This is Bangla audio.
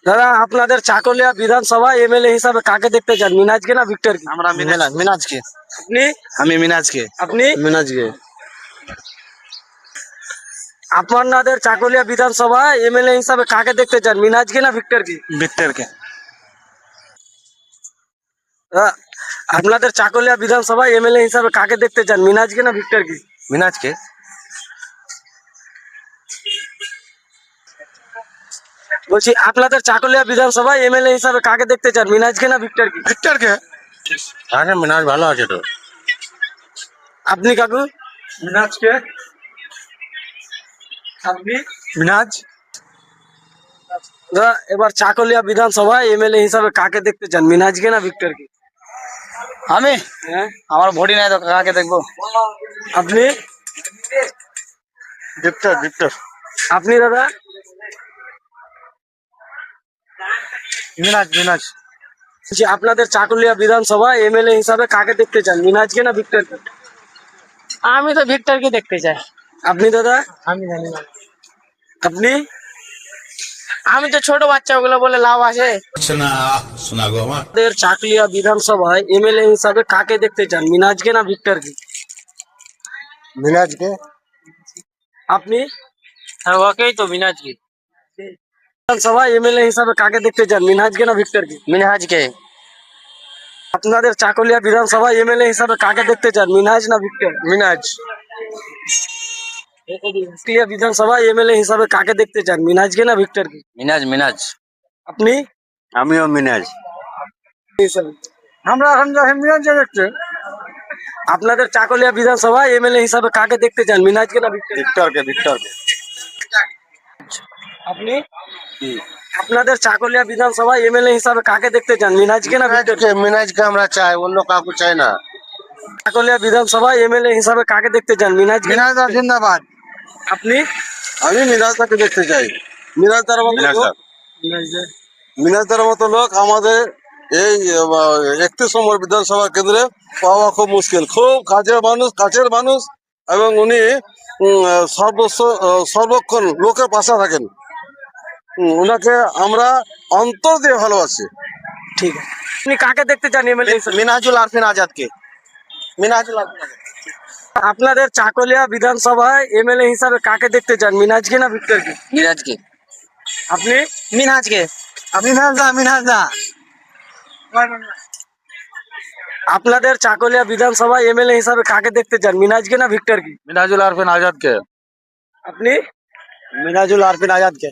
দাদা আপনাদের চাকুলিয়া বিধানসভা এমএলএ হিসাবে কাকে দেখতে চান, মিনাজকে না ভিক্টরকে? আমরা মিনাজকে। আপনি? আমি মিনাজকে। আপনি? মিনাজকে। আপনাদের চাকুলিয়া বিধানসভা এমএলএ হিসাবে কাকে দেখতে চান, মিনাজকে না ভিক্টরকে? ভিক্টরকে। আপনাদের চাকুলিয়া বিধানসভা এমএলএ হিসাবে কাকে দেখতে চান, মিনাজকে না ভিক্টরকে? মিনাজকে। বলছি আপনাদের চাকুলিয়া বিধানসভা এমএলএ হিসাবে কাকে দেখতে চান, মিনাজকে না ভিক্টরকে? ভিক্টরকে। আরে মিনাজ ভালো আছে তো। আপনি কাকু? মিনাজকে। আপনি? মিনাজ। এবার চাকুলিয়া বিধানসভা এমএলএ হিসাবে কাকে দেখতে চান, মিনাজকে না ভিক্টরকে? আমি হ্যাঁ, আমার ভোটই নাই তো কাকে দেখবো। আপনি? ভিক্টর। ভিক্টর। আপনি দাদা? মিনাজ। মিনাজ। বলছি আপনাদের চাকুলিয়া বিধানসভা এমএলএ হিসাবে কাকে দেখতে চান, মিনাজকে না ভিক্টরকে? আমি তো ভিক্টরকে দেখতে চাই। আপনি দাদা? আমি জানি না, আপনি? আমি তো ছোট বাচ্চা, ওগুলো বলে লাভ আছে? আপনাদের চাকুলিয়া বিধানসভায় এমএলএ হিসাবে কাকে দেখতে চান, মিনাজকে না ভিক্টরকে? মিনাজকে। আপনি? হ্যাঁ, ওকেই তো, মিনাজকে। বিধানসভা এমএলএ হিসাবে কাকে দেখতে চান, মিনাজকে না ভিক্টরকে? মিনহাজকে। আপনাদের চাকুলিয়া বিধানসভা এমএলএ হিসাবে কাকে দেখতে চান, মিনাজ না ভিক্টর? মিনাজ। চাকুলিয়া বিধানসভা এমএলএ হিসাবে কাকে দেখতে চান, মিনাজকে না ভিক্টরকে? মিনাজ। মিনাজ। আপনি? আমিও মিনাজ। আমরা এখন মিনাজকে দেখতে। আপনাদের চাকুলিয়া বিধানসভা এমএলএ হিসাবে কাকে দেখতে চান, মিনাজকে না ভিক্টর? ভিক্টরকে। ভিক্টরকে। আপনি? আপনাদের চাকুলিয়া বিধানসভা এমএলএ হিসাবে কাকে দেখতে চান, মিনাজকে না ভিক্টরকে? মিনাজকে আমরা চাই, অন্য কাউকে চাই না। চাকুলিয়া বিধানসভা এমএলএ হিসাবে কাকে দেখতে চান, মিনাজকে? মিনাজ জিন্দাবাদ। আপনি? আমি মিনাজটাকে দেখতে চাই। মিনাজদার মতো লোক, মিনাজদার মতো লোক আমাদের এই 31 নম্বর বিধানসভা কেন্দ্রে পাওয়া খুব মুশকিল। খুব কাছের মানুষ এবং উনি সর্বক্ষণ লোকের পাশে থাকেন। উনাকে আমরা অন্তর দিয়ে ভালোবাসি। ঠিক আছে, আপনি কাকে দেখতে চান এমএলএ হিসাবে? মিনাজুল আরফিন আজাদকে। মিনাজুল আরফিন আজাদ। আপনাদের চাকুলিয়া বিধানসভায় এমএলএ হিসাবে কাকে দেখতে চান, মিনাজকে না ভিক্টরকে? মিনাজকে। আপনি? মিনহাজকে। মিনাজদা। আপনাদের চাকুলিয়া বিধানসভা এমএলএ হিসাবে কাকে দেখতে চান, মিনাজকে না ভিক্টরকে? মিনাজুল আরফিন আজাদকে। আপনি? মিনাজুল আরফিন আজাদকে।